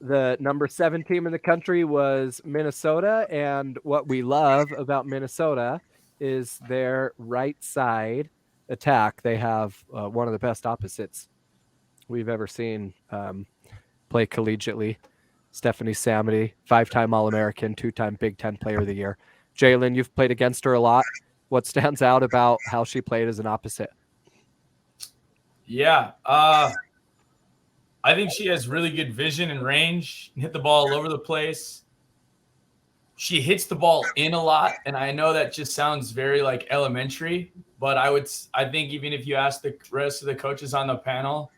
The number 7 team in the country was Minnesota, and what we love about Minnesota is their right side attack. They have one of the best opposites we've ever seen play collegiately. Stephanie Samedy, 5-time All-American, 2-time Big Ten Player of the Year. Jalen, you've played against her a lot. What stands out about how she played as an opposite? Yeah, I think she has really good vision and range, hit the ball all over the place. She hits the ball in a lot, and I know that just sounds very like elementary, but I think even if you ask the rest of the coaches on the panel,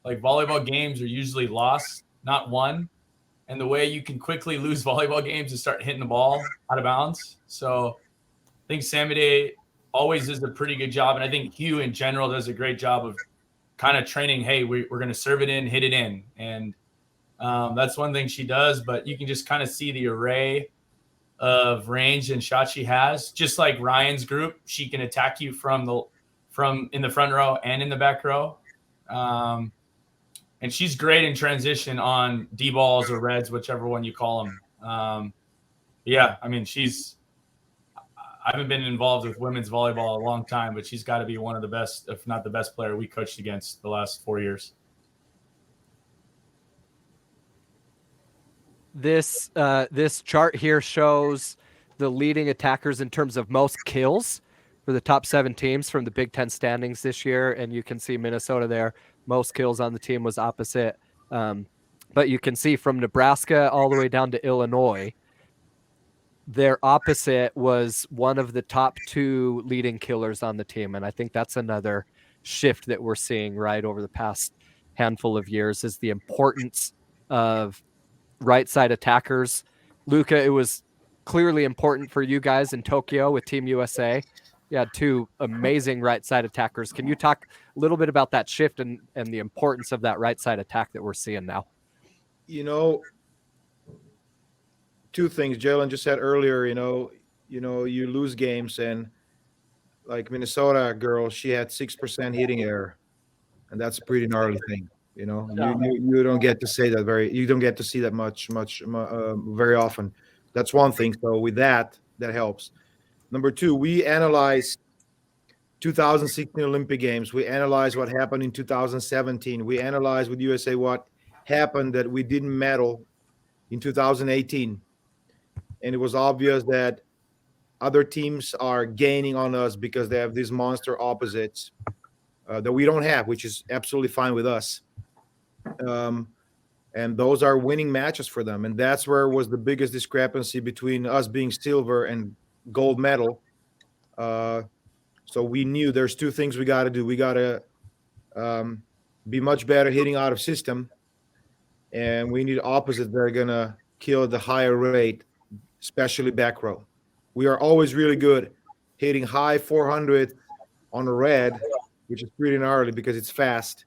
like volleyball games are usually lost, not won. And the way you can quickly lose volleyball games is start hitting the ball out of bounds. So I think Samedy always does a pretty good job, and I think Hugh in general does a great job of kind of training, hey, we're going to serve it in, hit it in. And that's one thing she does, but you can just kind of see the array of range and shots she has. Just like Ryan's group, she can attack you from in the front row and in the back row. And she's great in transition on D balls or reds, whichever one you call them. Yeah, I mean, I haven't been involved with women's volleyball a long time, but she's got to be one of the best, if not the best player we coached against the last 4 years. This chart here shows the leading attackers in terms of most kills for the top 7 teams from the Big Ten standings this year, and you can see Minnesota there. Most kills on the team was opposite, but you can see from Nebraska all the way down to Illinois, their opposite was one of the top 2 leading killers on the team. And I think that's another shift that we're seeing right over the past handful of years is the importance of right side attackers. Luca, it was clearly important for you guys in Tokyo with Team USA. You had 2 amazing right side attackers. Can you talk a little bit about that shift and the importance of that right side attack that we're seeing now? 2 things Jalen just said earlier, you lose games, and like Minnesota girl, she had 6% hitting error, and that's a pretty gnarly thing. You don't get to say that you don't get to see that much very often. That's one thing. So with that helps. Number 2, we analyzed 2016 Olympic Games. We analyzed what happened in 2017. We analyzed with USA what happened that we didn't medal in 2018. And it was obvious that other teams are gaining on us because they have these monster opposites that we don't have, which is absolutely fine with us. And those are winning matches for them. And that's where was the biggest discrepancy between us being silver and gold medal. So we knew there's 2 things we got to do. We got to be much better hitting out of system, and we need opposites that are going to kill at the higher rate, especially back row. We are always really good hitting high 400 on a red, which is pretty gnarly because it's fast.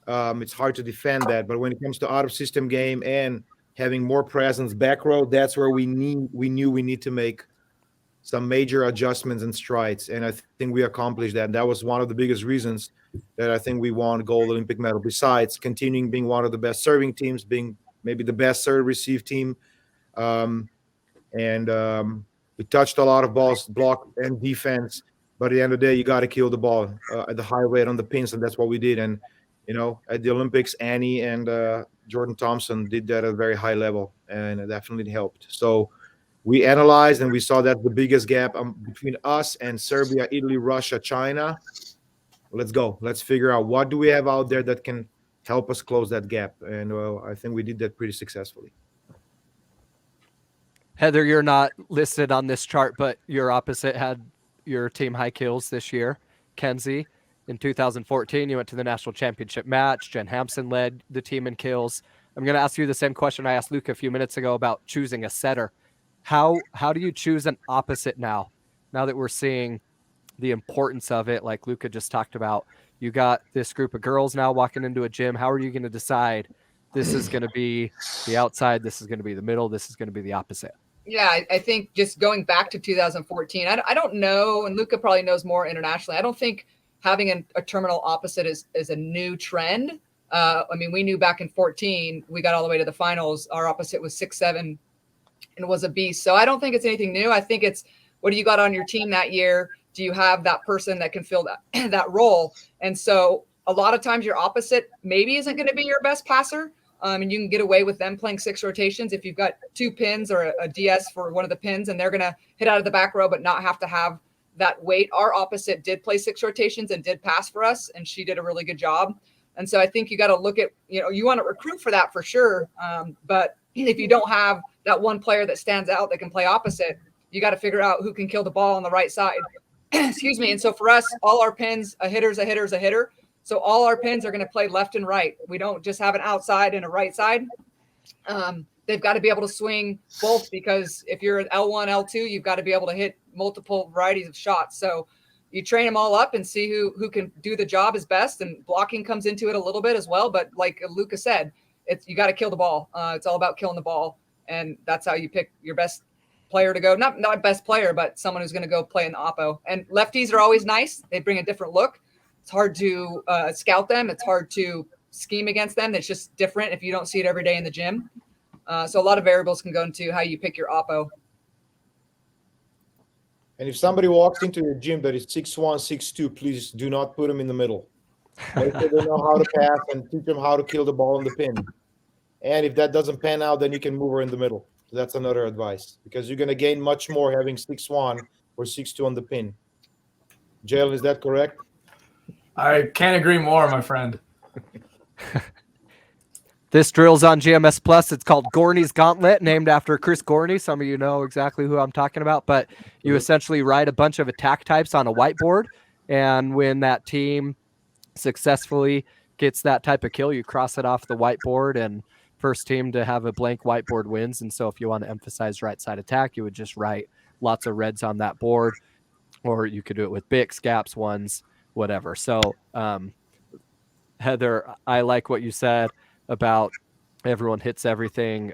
It's hard to defend that. But when it comes to out of system game and having more presence back row, that's where we knew we need to make some major adjustments and strides. And I think we accomplished that. And that was one of the biggest reasons that I think we won gold Olympic medal, besides continuing being one of the best serving teams, being maybe the best serve receive team. We touched a lot of balls, block and defense, but at the end of the day, you got to kill the ball at the high rate on the pins, and that's what we did. And at the Olympics, Annie and Jordan Thompson did that at a very high level, and it definitely helped. So we analyzed, and we saw that the biggest gap between us and Serbia, Italy, Russia, China. Let's go. Let's figure out what do we have out there that can help us close that gap, and I think we did that pretty successfully. Heather, you're not listed on this chart, but your opposite had your team high kills this year. Kenzie, in 2014, you went to the national championship match. Jen Hampson led the team in kills. I'm going to ask you the same question I asked Luca a few minutes ago about choosing a setter. How do you choose an opposite now that we're seeing the importance of it, like Luca just talked about? You got this group of girls now walking into a gym. How are you going to decide this is going to be the outside, this is going to be the middle, this is going to be the opposite? Yeah, I think just going back to 2014, I don't know, and Luca probably knows more internationally. I don't think having a terminal opposite is a new trend. I mean, we knew back in 14, we got all the way to the finals. Our opposite was 6'7" and was a beast. So I don't think it's anything new. I think it's, what do you got on your team that year? Do you have that person that can fill that that role? And so a lot of times your opposite maybe isn't going to be your best passer. And you can get away with them playing 6 rotations if you've got 2 pins or a DS for one of the pins, and they're going to hit out of the back row but not have to have that weight. Our opposite did play 6 rotations and did pass for us, and she did a really good job. And so I think you got to look at, you want to recruit for that for sure. But if you don't have that one player that stands out that can play opposite, you got to figure out who can kill the ball on the right side. Excuse me. And so for us, all our pins, a hitter's a hitter's a hitter. So all our pins are going to play left and right. We don't just have an outside and a right side. They've got to be able to swing both, because if you're an L1, L2, you've got to be able to hit multiple varieties of shots. So you train them all up and see who can do the job as best, and blocking comes into it a little bit as well. But like Luca said, you got to kill the ball. It's all about killing the ball, and that's how you pick your best player to go. Not best player, but someone who's going to go play in the oppo. And lefties are always nice. They bring a different look. It's hard to scout them. It's hard to scheme against them. It's just different if you don't see it every day in the gym. So a lot of variables can go into how you pick your oppo. And if somebody walks into your gym that is 6'1", 6'2", please do not put them in the middle. Make sure they know how to pass and teach them how to kill the ball in the pin. And if that doesn't pan out, then you can move her in the middle. So that's another advice, because you're going to gain much more having 6'1" or 6'2" on the pin. Jalen, is that correct? I can't agree more, my friend. This drill's on GMS Plus. It's called Gourney's Gauntlet, named after Chris Gourney. Some of you know exactly who I'm talking about, but you essentially write a bunch of attack types on a whiteboard, and when that team successfully gets that type of kill, you cross it off the whiteboard, and first team to have a blank whiteboard wins. And so if you want to emphasize right side attack, you would just write lots of reds on that board, or you could do it with Bics, gaps, ones, whatever. So Heather, I like what you said about everyone hits everything.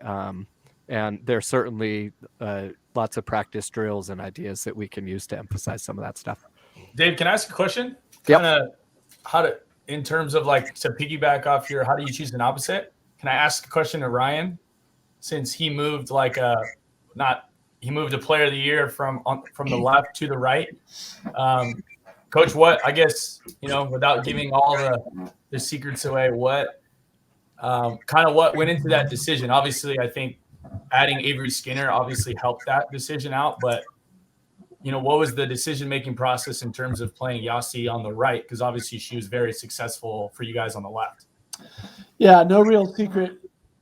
And there's certainly lots of practice drills and ideas that we can use to emphasize some of that stuff. Dave, can I ask a question? Yep. Kind of in terms of like to piggyback off here, how do you choose an opposite? Can I ask a question to Ryan, since he moved he moved a player of the year from the left to the right? Coach, what, I guess, without giving all the secrets away, what went into that decision? Obviously, I think adding Avery Skinner obviously helped that decision out, but what was the decision-making process in terms of playing Yasi on the right? Because obviously she was very successful for you guys on the left. Yeah, no real secret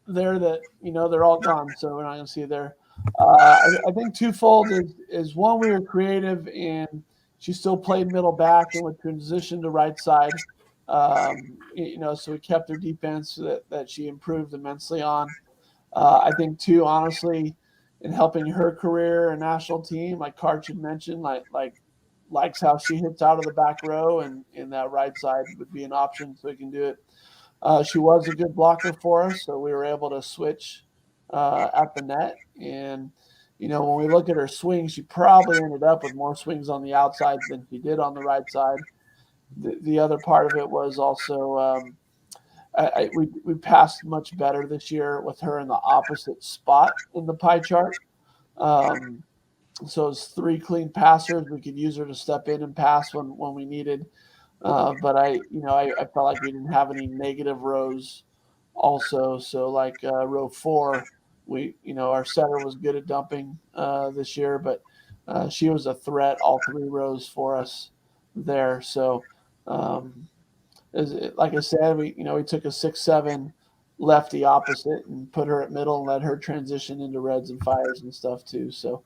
there that, they're all gone, so we're not going to see it there. I think twofold is one, we were creative and she still played middle back and would transition to right side. So we kept her defense that she improved immensely on. I think two, honestly, in helping her career and national team, like Karch had mentioned, likes how she hits out of the back row, and in that right side would be an option so we can do it. She was a good blocker for us, so we were able to switch at the net. And, when we look at her swing, she probably ended up with more swings on the outside than she did on the right side. The other part of it was also we passed much better this year with her in the opposite spot in the pie chart. So it's 3 clean passers. We could use her to step in and pass when we needed. But I felt like we didn't have any negative rows also. So like row 4, our setter was good at dumping this year, but she was a threat all 3 rows for us there. So like I said, we took a 6'7" lefty opposite and put her at middle and let her transition into reds and fires and stuff too. So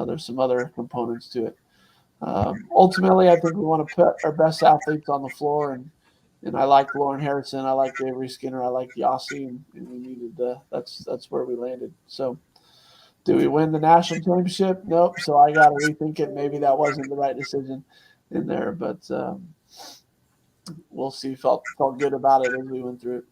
there's some other components to it. Ultimately, I think we want to put our best athletes on the floor, and I like Lauren Harrison, I like Avery Skinner, I like Yasi, and we needed that's where we landed. So, do we win the national championship? Nope. So I got to rethink it. Maybe that wasn't the right decision in there, but we'll see. Felt good about it as we went through it.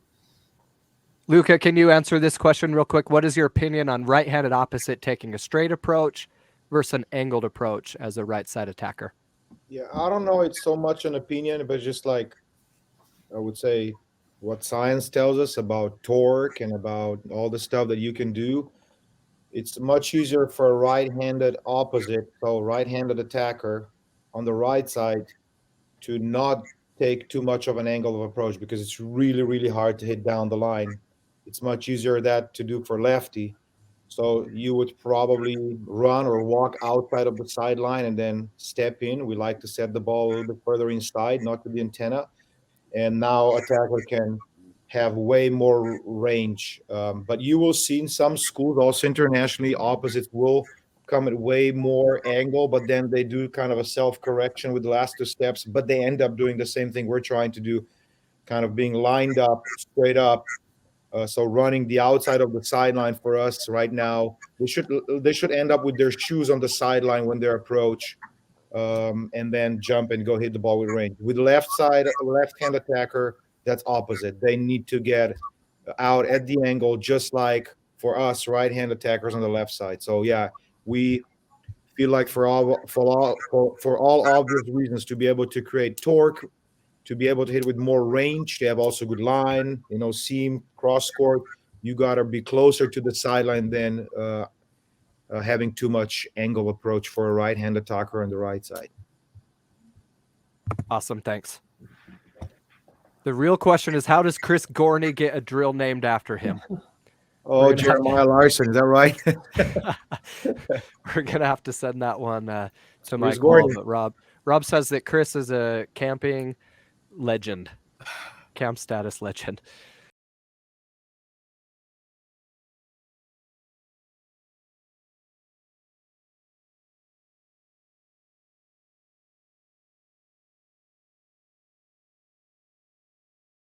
Luca, can you answer this question real quick? What is your opinion on right-handed opposite taking a straight approach versus an angled approach as a right side attacker? Yeah, I don't know. It's so much an opinion, but just like I would say, what science tells us about torque and about all the stuff that you can do, it's much easier for a right-handed opposite, so right-handed attacker on the right side to not take too much of an angle of approach because it's really, really hard to hit down the line. It's much easier that to do for lefty. So you would probably run or walk outside of the sideline and then step in. We like to set the ball a little bit further inside, not to the antenna. And now attacker can have way more range. But you will see in some schools, also internationally, opposites will come at way more angle, but then they do kind of a self-correction with the last two steps, but they end up doing the same thing we're trying to do, kind of being lined up, straight up. So running the outside of the sideline for us right now, they should end up with their shoes on the sideline when they approach, and then jump and go hit the ball with range. With left-hand attacker, that's opposite. They need to get out at the angle, just like for us right-hand attackers on the left side. So yeah, we feel like for all obvious reasons, to be able to create torque, to be able to hit with more range, to have also good line, seam, cross court, you got to be closer to the sideline than having too much angle approach for a right-hand attacker on the right side. Awesome, thanks. The real question is, how does Chris Gourney get a drill named after him? Oh, Jeremiah Larson, is that right? We're gonna have to send that one to Where's Mike Gourney? Wall, but Rob says that Chris is a camping legend, camp status legend.